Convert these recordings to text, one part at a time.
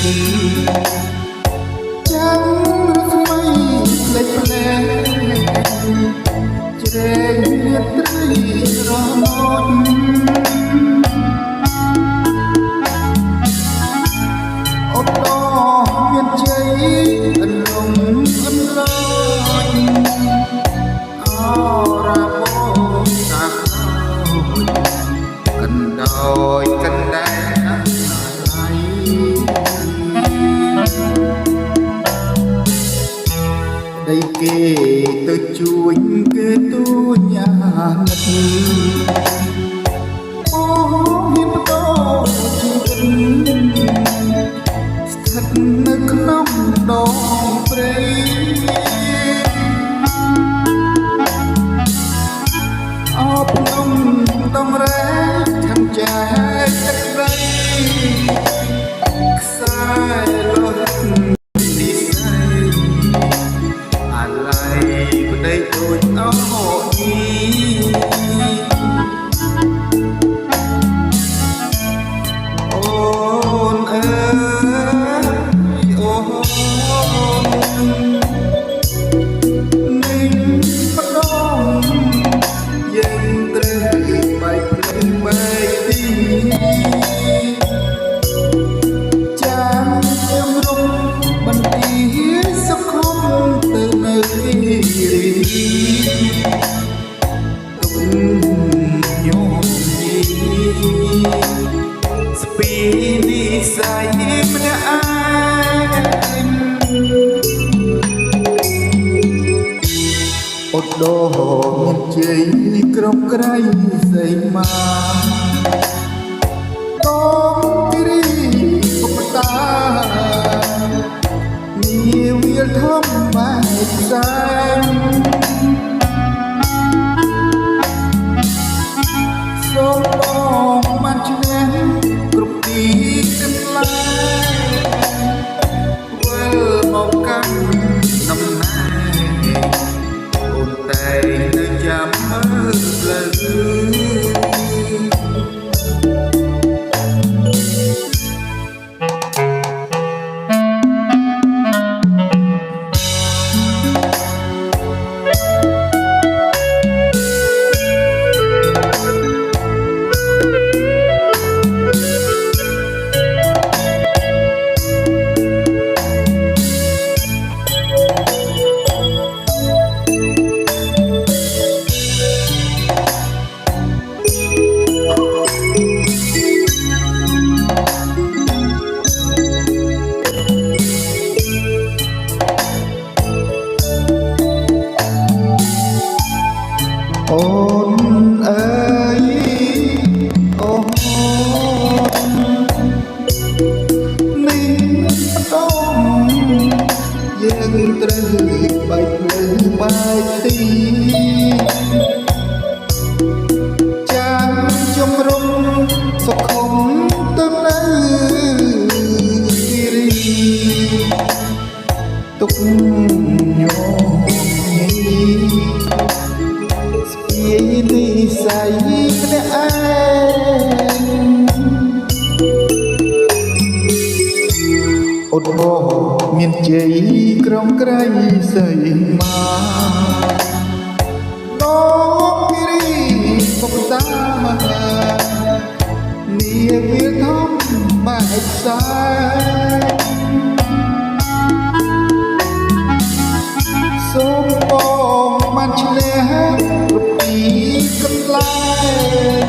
ចចាំរស្មីផ្លេចផ្លែជ្រែងរាត្រីរមោចអូនមានជ័យអន្លងអន្លយអរ៉ាបូតាកណ្ដោយកណ្ដែងដីគេទៅជួយគេទួញ៉ានិតអូមានបដោជីវិតស្ថិតនៅក្នុងដងព្រៃអបនំដំរែខំចែកទឹកដីខ្សែលោហិតនិស័យអាឡ័យប្តីដូចអោនេះអូនអើយអូននឹងបដោយើងត្រូវបែកភ្លើងបែកទីចាំខ្ញុំរំបន្ទាសុខុមទៅនៅទីរីទុំញោមនេះស្ពីនិស័យម្នាក់ឯងអត់ដោមានជ័យក្រុមក្រៃសីមាតងគិរីពុកតានាវាលធំបែកផ្សែងសូមបងបានឈ្នះគ្រប់ទីកន្លែងវិលមកកាន់ដំណែងអូនតែនៅចាំមើលផ្លូវអូនអើយអូននេះបដោយើងត្រូវបែកភ្លើងបែកទីចាំជំរុំសុខុមទៅនៅទីរីទុកញោមនិស័យម្នាក់ឯងអត់បោមានជ័យក្រុមក្រៃសីមាដងគិរីពុកតានាវាលធំបែកផ្សែងសូមបងបានឈ្នះកន្លែង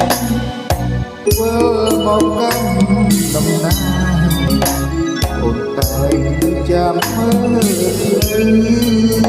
វិលមកកាន់ដំណើរអូនតែចាំមើល